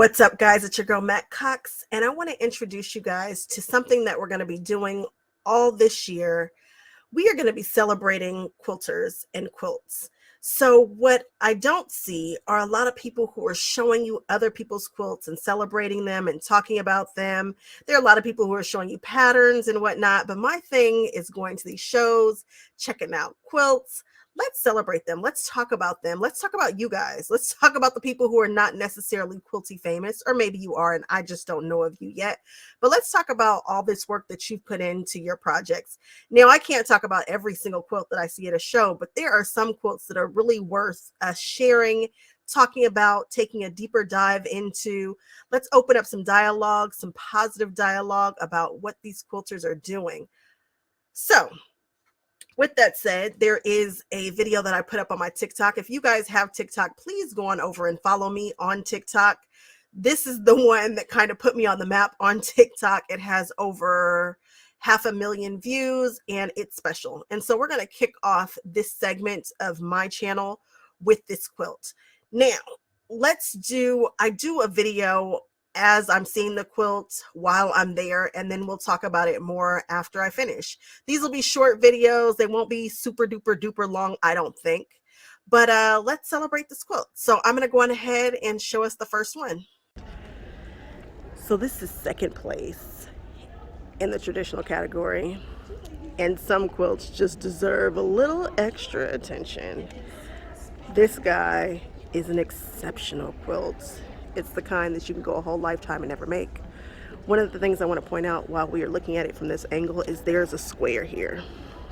What's up, guys? It's your girl, Matt Cox, and I want to introduce you guys to something that we're going to be doing all this year. We are going to be celebrating quilters and quilts. So what I don't see are a lot of people who are showing you other people's quilts and celebrating them and talking about them. There are a lot of people who are showing you patterns and whatnot, but my thing is going to these shows, checking out quilts. Let's celebrate them. Let's talk about them. Let's talk about you guys. Let's talk about the people who are not necessarily quilty famous, or maybe you are and I just don't know of you yet. But let's talk about all this work that you've put into your projects. Now, I can't talk about every single quilt that I see at a show, but there are some quilts that are really worth sharing, talking about, taking a deeper dive into. Let's open up some dialogue, some positive dialogue about what these quilters are doing. So, with that said, there is a video that I put up on my TikTok. If you guys have TikTok, please go on over and follow me on TikTok. This is the one that kind of put me on the map on TikTok. It has over 500,000 views and it's special. And so we're going to kick off this segment of my channel with this quilt. Now, I do a video as I'm seeing the quilt while I'm there, and then we'll talk about it more after I finish. These will be short videos. They won't be super duper duper long, I don't think. But let's celebrate this quilt. So I'm going to go on ahead and show us the first one. So this is second place in the traditional category, and some quilts just deserve a little extra attention. This guy is an exceptional quilt. It's the kind that you can go a whole lifetime and never make. One of the things I want to point out while we are looking at it from this angle is there's a square here.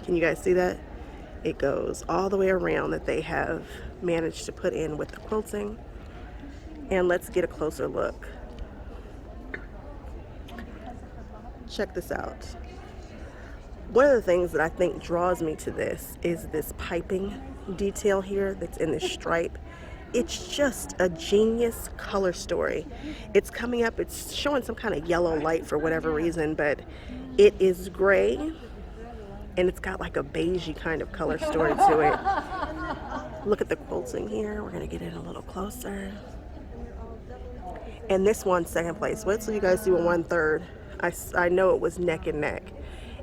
Can you guys see that? It goes all the way around that they have managed to put in with the quilting. And let's get a closer look. Check this out. One of the things that I think draws me to this is this piping detail here that's in this stripe. It's just a genius color story. It's coming up, it's showing some kind of yellow light for whatever reason, but it is gray and it's got like a beigey kind of color story to it. Look at the quilting here. We're gonna get in a little closer. And this one's second place. Wait till you guys see what 1/3. I know it was neck and neck.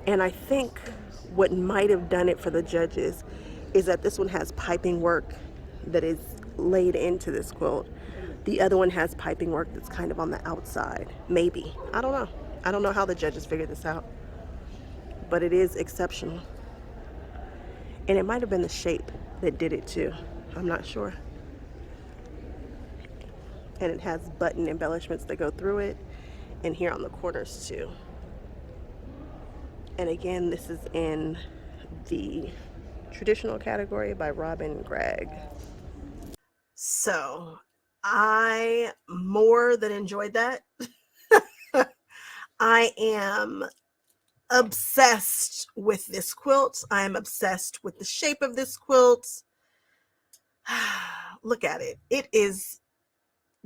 And I think what might have done it for the judges is that this one has piping work that is laid into this quilt. The other one has piping work that's kind of on the outside. Maybe. I don't know. I don't know how the judges figured this out. But it is exceptional. And it might have been the shape that did it too. I'm not sure. And it has button embellishments that go through it, and here on the corners too. And again, this is in the traditional category by Robin Gragg. So I more than enjoyed that. I am obsessed with this quilt. I am obsessed with the shape of this quilt. Look at it. It is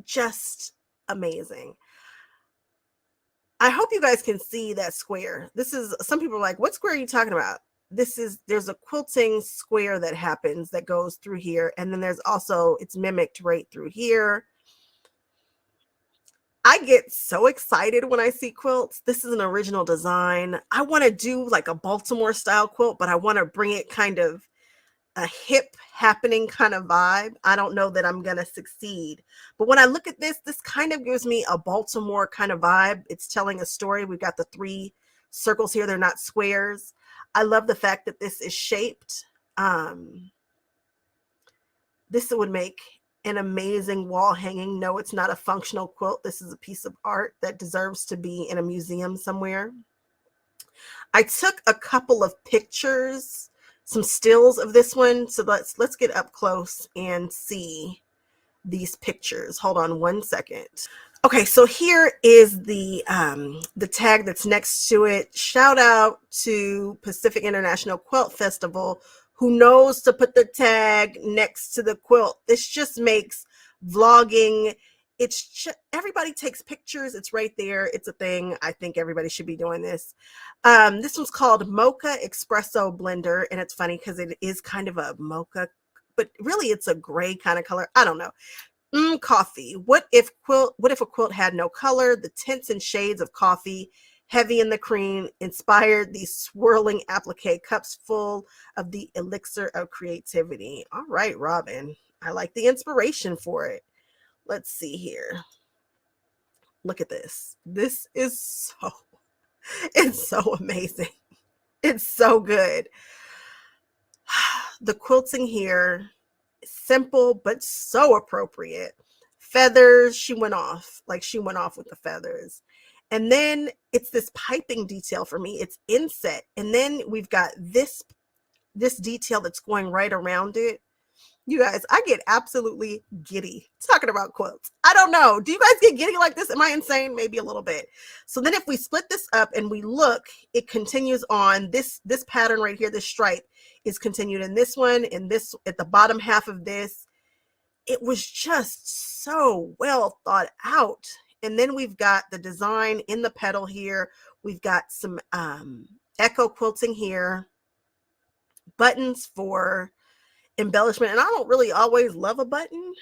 just amazing. I hope you guys can see that square. Some people are like, what square are you talking about? There's a quilting square that happens that goes through here. And then there's also, it's mimicked right through here. I get so excited when I see quilts. This is an original design. I want to do like a Baltimore style quilt, but I want to bring it kind of a hip happening kind of vibe. I don't know that I'm going to succeed. But when I look at this kind of gives me a Baltimore kind of vibe. It's telling a story. We've got the 3 circles here. They're not squares. I love the fact that this is shaped. This would make an amazing wall hanging. No, it's not a functional quilt. This is a piece of art that deserves to be in a museum somewhere. I took a couple of pictures, some stills of this one. So let's get up close and see these pictures. Hold on one second. Okay, so here is the tag that's next to it. Shout out to Pacific International Quilt Festival, who knows to put the tag next to the quilt. This just makes vlogging. Everybody takes pictures. It's right there. It's a thing. I think everybody should be doing this. This one's called Mocha Espresso Blender, and it's funny because it is kind of a mocha, but really it's a gray kind of color. I don't know. Coffee. What if a quilt had no color? The tints and shades of coffee, heavy in the cream, inspired these swirling applique cups full of the elixir of creativity. All right, Robin. I like the inspiration for it. Let's see here. Look at this. This is it's so amazing. It's so good. The quilting here, simple but so appropriate. Feathers, she went off. Like she went off with the feathers. And then it's this piping detail for me. It's inset. And then we've got this detail that's going right around it. You guys, I get absolutely giddy talking about quilts. I don't know. Do you guys get giddy like this? Am I insane? Maybe a little bit. So then if we split this up and we look, it continues on. This pattern right here, this stripe is continued in this one, and this at the bottom half of this. It was just so well thought out. And then we've got the design in the petal here. We've got some echo quilting here, buttons for embellishment. And I don't really always love a button,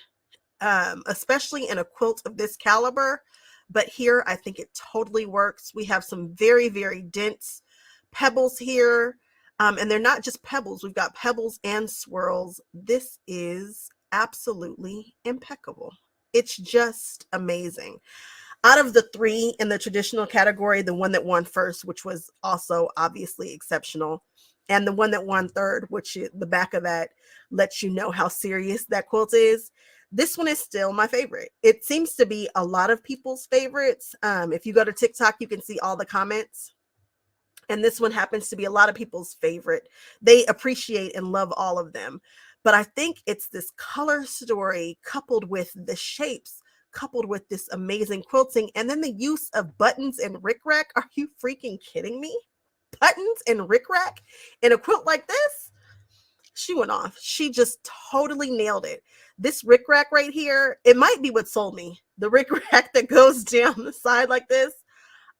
especially in a quilt of this caliber. But here, I think it totally works. We have some very, very dense pebbles here. And they're not just pebbles. We've got pebbles and swirls. This is absolutely impeccable. It's just amazing. Out of the three in the traditional category, the one that won first, which was also obviously exceptional, and the one that won third, which is the back of that lets you know how serious that quilt is. This one is still my favorite. It seems to be a lot of people's favorites. If you go to TikTok, you can see all the comments. And this one happens to be a lot of people's favorite. They appreciate and love all of them. But I think it's this color story coupled with the shapes, coupled with this amazing quilting, and then the use of buttons and rickrack. Are you freaking kidding me? Buttons and rickrack in a quilt like this? She went off. She just totally nailed it. This rickrack right here, it might be what sold me. The rickrack that goes down the side like this.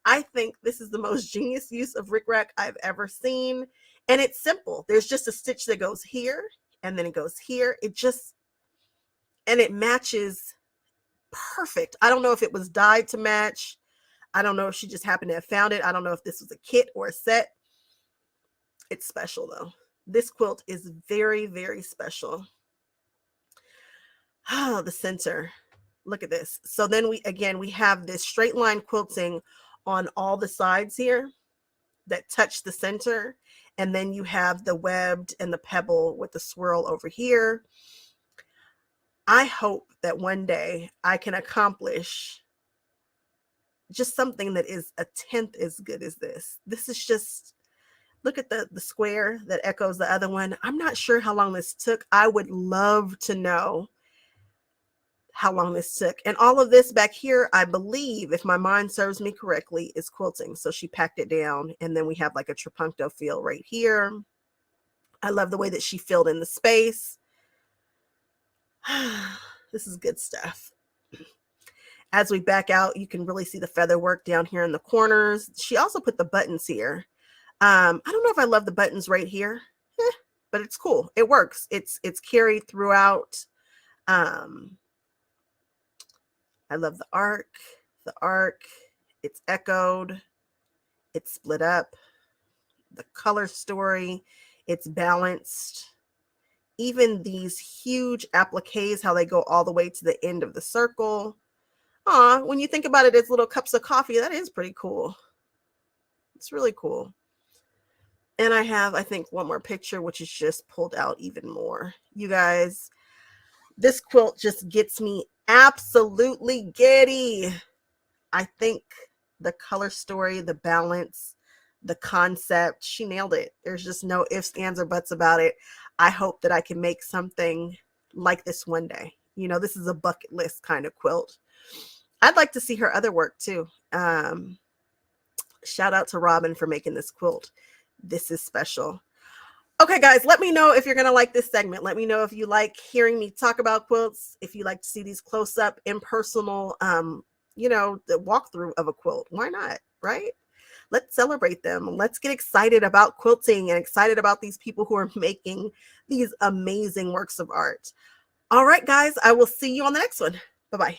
I think this is the most genius use of rickrack I've ever seen. And it's simple. There's just a stitch that goes here and then it goes here. And it matches perfect. I don't know if it was dyed to match. I don't know if she just happened to have found it. I don't know if this was a kit or a set. It's special though. This quilt is very, very special. Oh, the center. Look at this. So then we have this straight line quilting on all the sides here that touch the center. And then you have the webbed and the pebble with the swirl over here. I hope that one day I can accomplish just something that is a tenth as good as this. This is just, look at the square that echoes the other one. I'm not sure how long this took. I would love to know how long this took. And all of this back here, I believe, if my mind serves me correctly, is quilting. So she packed it down, and then we have like a trapunto feel right here. I love the way that she filled in the space. This is good stuff. As we back out, you can really see the feather work down here in the corners. She also put the buttons here. I don't know if I love the buttons right here, but it's cool. It works. It's carried throughout. I love the arc, it's echoed, it's split up, the color story, it's balanced. Even these huge appliques, how they go all the way to the end of the circle. When you think about it as little cups of coffee, that is pretty cool. It's really cool. And I have, I think, one more picture, which is just pulled out even more. You guys, this quilt just gets me absolutely giddy. I think the color story, the balance, the concept, she nailed it. There's just no ifs, ands, or buts about it. I hope that I can make something like this one day. You know, this is a bucket list kind of quilt. I'd like to see her other work too. Shout out to Robin for making this quilt. This is special. Okay, guys, let me know if you're going to like this segment. Let me know if you like hearing me talk about quilts, if you like to see these close-up, impersonal, the walkthrough of a quilt. Why not, right? Let's celebrate them. Let's get excited about quilting and excited about these people who are making these amazing works of art. All right, guys, I will see you on the next one. Bye-bye.